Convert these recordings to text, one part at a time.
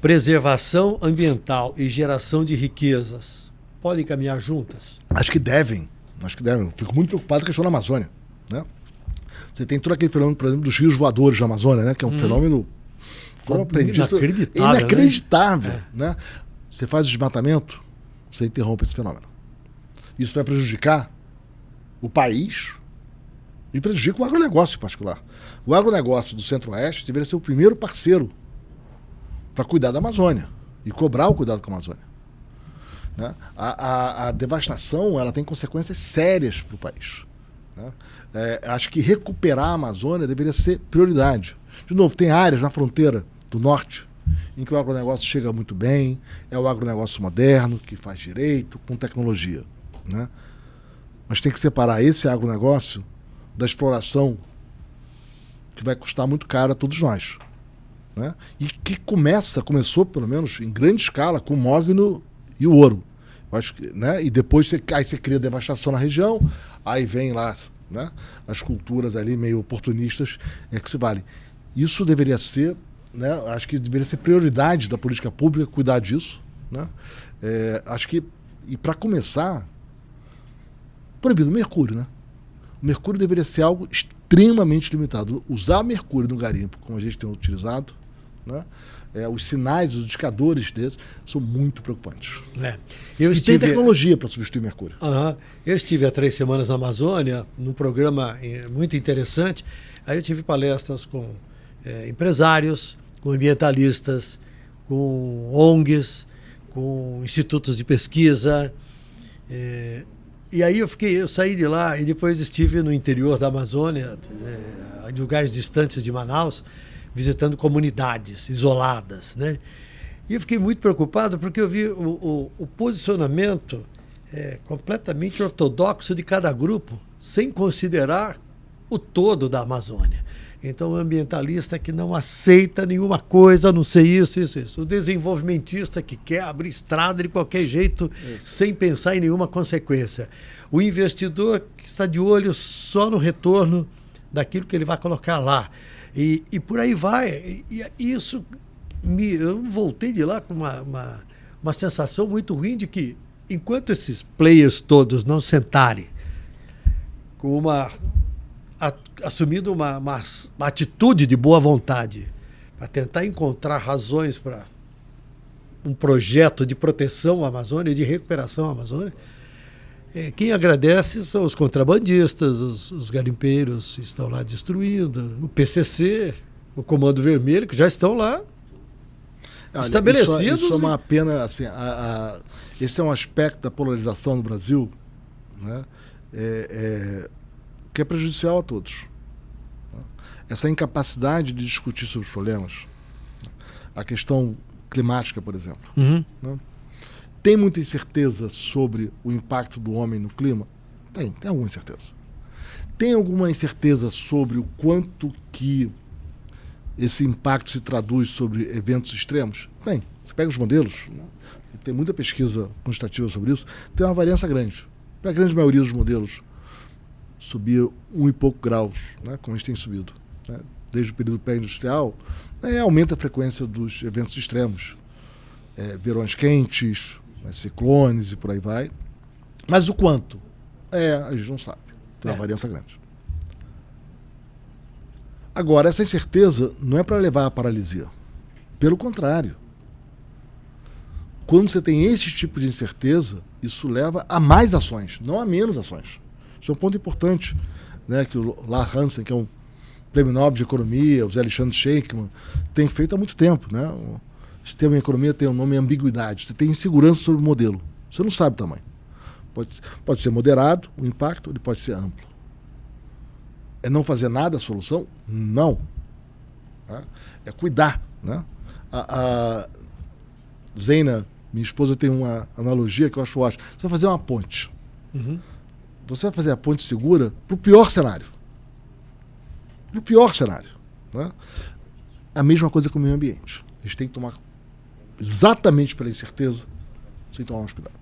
preservação ambiental e geração de riquezas podem caminhar juntas? Acho que devem. Eu fico muito preocupado com a questão da Amazônia, né? Você tem todo aquele fenômeno, por exemplo, dos rios voadores da Amazônia, né? Que é um fenômeno inacreditável, né? Você faz desmatamento, você interrompe esse fenômeno. Isso vai prejudicar o país e prejudica o agronegócio em particular. O agronegócio do Centro-Oeste deveria ser o primeiro parceiro para cuidar da Amazônia e cobrar o cuidado com a Amazônia, né? A devastação, ela tem consequências sérias para o país, né? Acho que recuperar a Amazônia deveria ser prioridade. De novo, tem áreas na fronteira do norte em que o agronegócio chega muito bem, é o agronegócio moderno, que faz direito, com tecnologia, né? Mas tem que separar esse agronegócio da exploração, que vai custar muito caro a todos nós, né? E que começou pelo menos em grande escala com o mogno e o ouro. Eu acho que, né? E depois você cria devastação na região, aí vem lá, né, as culturas ali meio oportunistas que se valem. Isso deveria ser, né, acho que deveria ser prioridade da política pública cuidar disso, né? Acho que, e para começar, proibido o mercúrio, né? O mercúrio deveria ser algo extremamente limitado. Usar mercúrio no garimpo, como a gente tem utilizado, né? Os sinais, os indicadores desses são muito preocupantes. E tem tecnologia para substituir mercúrio. Eu estive há 3 semanas na Amazônia, num programa muito interessante. Aí eu tive palestras com empresários, com ambientalistas, com ONGs, com institutos de pesquisa. E aí eu saí de lá e depois estive no interior da Amazônia, em lugares distantes de Manaus, visitando comunidades isoladas, né? E eu fiquei muito preocupado porque eu vi o posicionamento completamente ortodoxo de cada grupo, sem considerar o todo da Amazônia. Então, o ambientalista que não aceita nenhuma coisa, a não ser isso. O desenvolvimentista que quer abrir estrada de qualquer jeito, sem pensar em nenhuma consequência. O investidor que está de olho só no retorno daquilo que ele vai colocar lá. E por aí vai. E isso, eu voltei de lá com uma sensação muito ruim de que, enquanto esses players todos não sentarem com assumindo uma atitude de boa vontade para tentar encontrar razões para um projeto de proteção à Amazônia e de recuperação à Amazônia, quem agradece são os contrabandistas, os garimpeiros que estão lá destruindo, o PCC, o Comando Vermelho, que já estão lá estabelecidos. Isso é uma pena, assim, esse é um aspecto da polarização no Brasil, né? Que é prejudicial a todos. Essa incapacidade de discutir sobre os problemas, a questão climática, por exemplo, né? Tem muita incerteza sobre o impacto do homem no clima? Tem alguma incerteza. Tem alguma incerteza sobre o quanto que esse impacto se traduz sobre eventos extremos? Tem. Você pega os modelos, né? Tem muita pesquisa quantitativa sobre isso, tem uma variância grande. Para a grande maioria dos modelos, subir 1 e pouco graus, né, como a gente tem subido, né, desde o período pré-industrial, aumenta a frequência dos eventos extremos. Verões quentes, ciclones e por aí vai. Mas o quanto? A gente não sabe. Tem uma variância grande. Agora, essa incerteza não é para levar à paralisia. Pelo contrário. Quando você tem esse tipo de incerteza, isso leva a mais ações, não a menos ações. Isso é um ponto importante, né, que o Lars Hansen, que é um prêmio Nobel de Economia, o Zé Alexandre Sheikman, tem feito há muito tempo, né? O sistema em economia tem o nome ambiguidade. Você tem insegurança sobre o modelo. Você não sabe o tamanho. Pode ser moderado o impacto, ele pode ser amplo. É não fazer nada a solução? Não. É cuidar, né? A Zeina, minha esposa, tem uma analogia que eu acho ótima. Você vai fazer uma ponte. Você vai fazer a ponte segura para o pior cenário. Para o pior cenário, né? A mesma coisa com o meio ambiente. A gente tem que tomar, exatamente pela incerteza, sem tomar mais cuidado.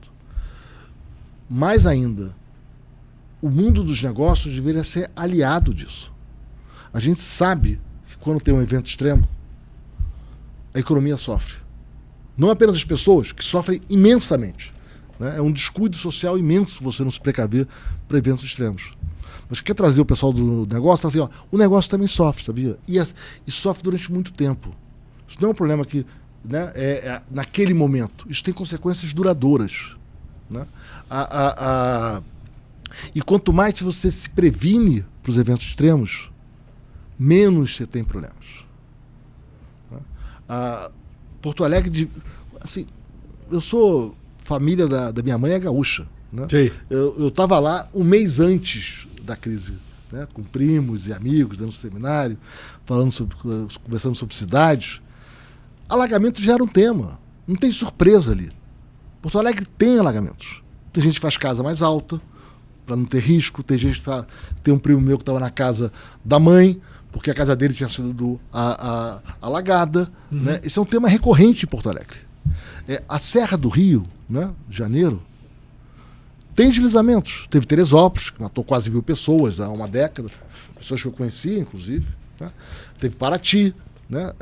Mais ainda, o mundo dos negócios deveria ser aliado disso. A gente sabe que quando tem um evento extremo, a economia sofre. Não apenas as pessoas, que sofrem imensamente. Né? É um descuido social imenso você não se precaver para eventos extremos. Mas quer trazer o pessoal do negócio, tá assim, ó, o negócio também sofre, sabia? E sofre durante muito tempo. Isso não é um problema que, né, naquele momento. Isso tem consequências duradouras. Né? E quanto mais você se previne para os eventos extremos, menos você tem problemas. Né? Porto Alegre, assim, eu sou família da minha mãe é gaúcha. Né? Eu estava lá um mês antes da crise, né? Com primos e amigos, dando seminário, conversando sobre cidades. Alagamento já era um tema. Não tem surpresa ali. Porto Alegre tem alagamentos. Tem gente que faz casa mais alta, para não ter risco. Tem gente que tem um primo meu que estava na casa da mãe, porque a casa dele tinha sido alagada. Uhum. Né? Esse é um tema recorrente em Porto Alegre. A Serra do Rio, né, Janeiro, tem deslizamentos. Teve Teresópolis, que matou quase 1.000 pessoas há uma década, pessoas que eu conhecia, inclusive. Né? Teve Paraty, né?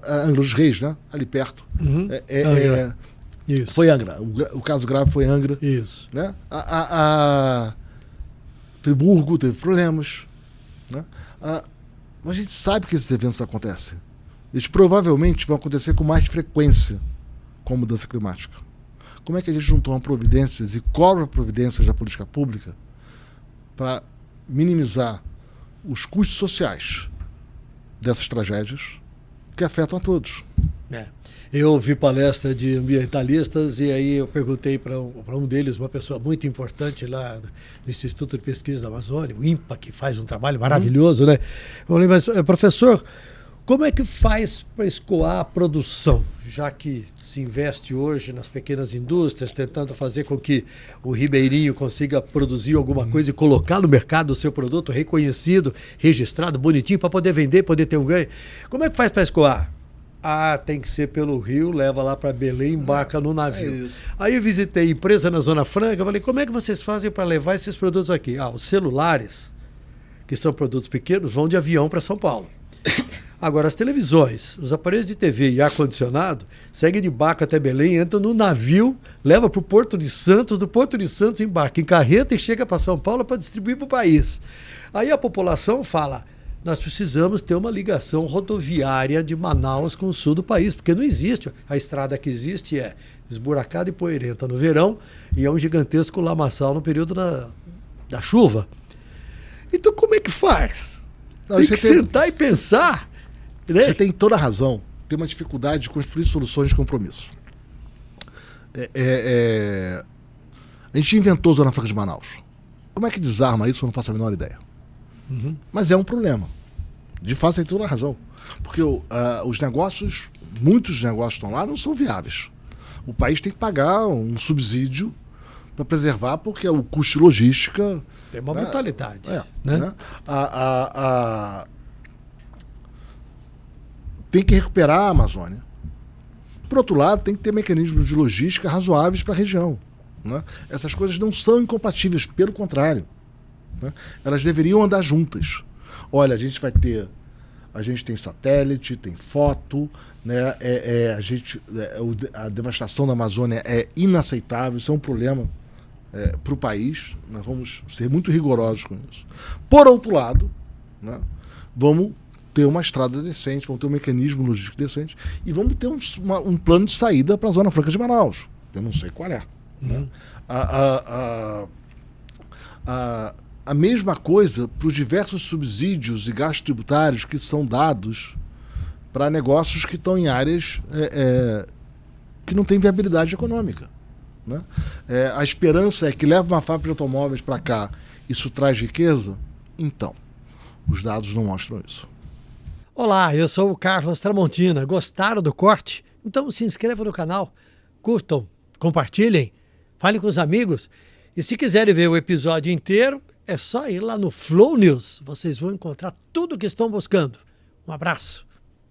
Angra dos Reis, né? Ali perto. Uhum. Isso. Foi Angra. O caso grave foi Angra. Isso. Né? Friburgo teve problemas. Né? Mas a gente sabe que esses eventos acontecem. Eles provavelmente vão acontecer com mais frequência com a mudança climática. Como é que a gente não toma providências e cobra providências da política pública para minimizar os custos sociais dessas tragédias que afetam a todos? Eu ouvi palestra de ambientalistas e aí eu perguntei para um deles, uma pessoa muito importante lá no Instituto de Pesquisa da Amazônia, o INPA, que faz um trabalho maravilhoso, né? Eu falei, mas professor, como é que faz para escoar a produção, já que se investe hoje nas pequenas indústrias, tentando fazer com que o ribeirinho consiga produzir alguma coisa e colocar no mercado o seu produto reconhecido, registrado, bonitinho, para poder vender, poder ter um ganho? Como é que faz para escoar? Tem que ser pelo rio, leva lá para Belém, embarca no navio. Aí eu visitei empresa na Zona Franca, falei, como é que vocês fazem para levar esses produtos aqui? Os celulares, que são produtos pequenos, vão de avião para São Paulo. Agora, as televisões, os aparelhos de TV e ar-condicionado, seguem de barco até Belém, entram no navio, leva para o Porto de Santos, do Porto de Santos embarca em carreta e chega para São Paulo para distribuir para o país. Aí a população fala, nós precisamos ter uma ligação rodoviária de Manaus com o sul do país, porque não existe. A estrada que existe é esburacada e poeirenta no verão e é um gigantesco lamaçal no período da chuva. Então, como é que faz? Tem que sentar e pensar. Né? Você tem toda a razão. Tem uma dificuldade de construir soluções de compromisso. A gente inventou a Zona Franca de Manaus. Como é que desarma isso? Eu não faço a menor ideia. Uhum. Mas é um problema. De fato, tem toda a razão. Porque os negócios, muitos negócios estão lá, não são viáveis. O país tem que pagar um subsídio para preservar, porque o custo de logística... Tem uma brutalidade. Né? Tem que recuperar a Amazônia. Por outro lado, tem que ter mecanismos de logística razoáveis para a região. Né? Essas coisas não são incompatíveis, pelo contrário. Né? Elas deveriam andar juntas. Olha, a gente tem satélite, tem foto, né? A devastação da Amazônia é inaceitável, isso é um problema para o país. Nós vamos ser muito rigorosos com isso. Por outro lado, né, vamos ter uma estrada decente, vamos ter um mecanismo logístico decente e vamos ter um plano de saída para a Zona Franca de Manaus. Eu não sei qual é. Né? A mesma coisa para os diversos subsídios e gastos tributários que são dados para negócios que estão em áreas que não têm viabilidade econômica. Né? A esperança é que leva uma fábrica de automóveis para cá, isso traz riqueza? Então, os dados não mostram isso. Olá, eu sou o Carlos Tramontina. Gostaram do corte? Então se inscrevam no canal, curtam, compartilhem, falem com os amigos. E se quiserem ver o episódio inteiro, é só ir lá no Flow News. Vocês vão encontrar tudo o que estão buscando. Um abraço.